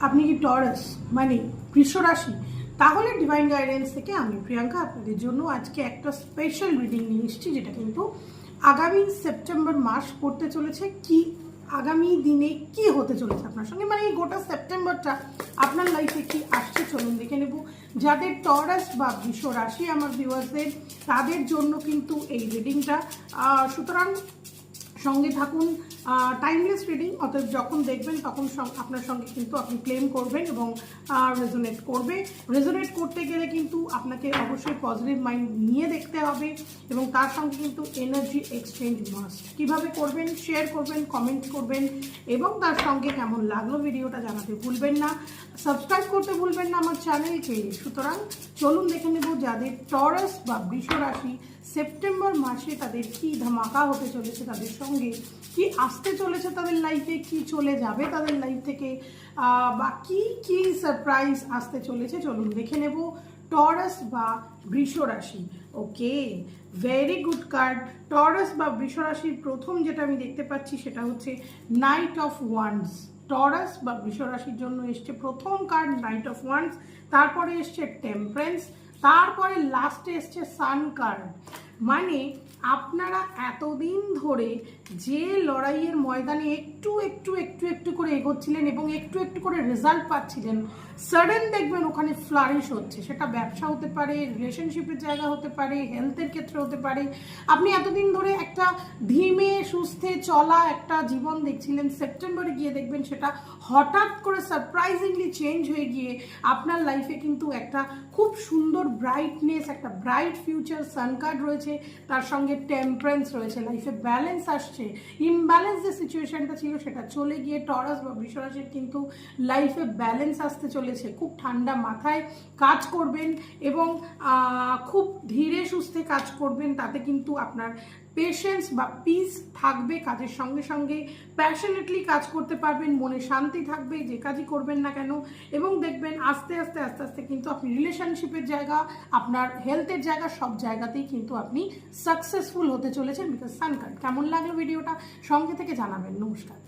আপনি কি টরাস মানে বৃষ রাশি, তাহলে ডিভাইন গাইডেন্স থেকে আমি প্রিয়াঙ্কা আপনাদের জন্য আজকে একটা স্পেশাল রিডিং নিয়ে এসেছি, যেটা কিন্তু আগামী সেপ্টেম্বর মাস পড়তে চলেছে। কি আগামী দিনে কি হতে চলেছে আপনার সঙ্গে, মানে এই গোটা সেপ্টেম্বরটা আপনার লাইফে কি আসছে চলুন দেখে নেব। যাদের টরাস বা বৃষ রাশি আমার ভিউয়ার্সদের, তাদের জন্য কিন্তু এই রিডিংটা, সুতরাং সঙ্গে থাকুন। টাইমলেস রিডিং, অতএব যখন দেখবেন তখন আপনার সঙ্গে কিন্তু আপনি ক্লেম করবেন এবং রেজোনেট করবে। রেজোনেট করতে গেলে কিন্তু আপনাকে অবশ্যই পজিটিভ মাইন্ড নিয়ে দেখতে হবে এবং তার সঙ্গে কিন্তু এনার্জি এক্সচেঞ্জ মাস্ট। কীভাবে করবেন, শেয়ার করবেন, কমেন্ট করবেন এবং তার সঙ্গে কেমন লাগলো ভিডিওটা জানাতে ভুলবেন না। সাবস্ক্রাইব করতে ভুলবেন না আমার চ্যানেলকে। সুতরাং চলুন দেখে নেব যাদের টরাস বা বৃষ রাশি সেপ্টেম্বর মাসে তাদের কি ধামাকা হতে চলেছে, তাদের সঙ্গে কি আসতে চলেছে তাদের লাইফে, কি চলে যাবে তাদের লাইফ থেকে, বা কি কি সারপ্রাইজ আসতে চলেছে চলুন দেখে নেব। টরাস বা বৃষ রাশি, ওকে, ভেরি গুড কার্ড। টরাস বা বৃষ রাশির প্রথম যেটা আমি দেখতে পাচ্ছি সেটা হচ্ছে নাইট অফ ওয়ান্ডস। টরাস বা বৃষ রাশির জন্য এসছে প্রথম কার্ড নাইট অফ ওয়ান্ডস, তারপরে এসছে টেম্পারেন্স, তারপরে লাস্টে এসছে সান কার্ড। মানে আপনারা এতদিন ধরে যে লড়াইয়ের ময়দানে একটু একটু একটু একটু করে এগোচ্ছিলেন এবং একটু একটু করে রেজাল্ট পাচ্ছিলেন, সাডেন দেখবেন ওখানে ফ্লারিশ হচ্ছে। সেটা ব্যবসা হতে পারে, রিলেশনশিপের জায়গা হতে পারে, হেলথের ক্ষেত্রে হতে পারে। আপনি এতদিন ধরে একটা ধীমে সুস্থে চলা একটা জীবন দেখছিলেন, সেপ্টেম্বরে গিয়ে দেখবেন সেটা হঠাৎ করে সারপ্রাইজিংলি চেঞ্জ হয়ে গিয়ে আপনার লাইফে কিন্তু একটা খুব সুন্দর ব্রাইটনেস, একটা ব্রাইট ফিউচার, সান কার্ড রয়েছে, তার সঙ্গে টেম্পারেন্স রয়েছে। লাইফে ব্যালেন্স আসছে, ইমব্যালেন্স যে সিচুয়েশনটা ছিল সেটা চলে গিয়ে টরাস বা বৃষ রাশির কিন্তু লাইফে ব্যালেন্স আসতে চলেছে। খুব ঠান্ডা মাথায় কাজ করবেন এবং খুব ধীরে সুস্থে কাজ করবেন, তাতে কিন্তু আপনার পেশেন্স বা পিস থাকবে। কাজের সঙ্গে সঙ্গে প্যাশনেটলি কাজ করতে পারবেন, মনে শান্তি থাকবে যে কাজই করবেন না কেন, এবং দেখবেন আস্তে আস্তে আস্তে আস্তে কিন্তু আপনি রিলেশনশিপের জায়গা, আপনার হেলথের জায়গা, সব জায়গাতেই কিন্তু আপনি সাকসেসফুল হতে চলেছেন বিকজ সান কার্ড। কেমন লাগলো ভিডিওটা সঙ্গে থেকে জানাবেন। নমস্কার।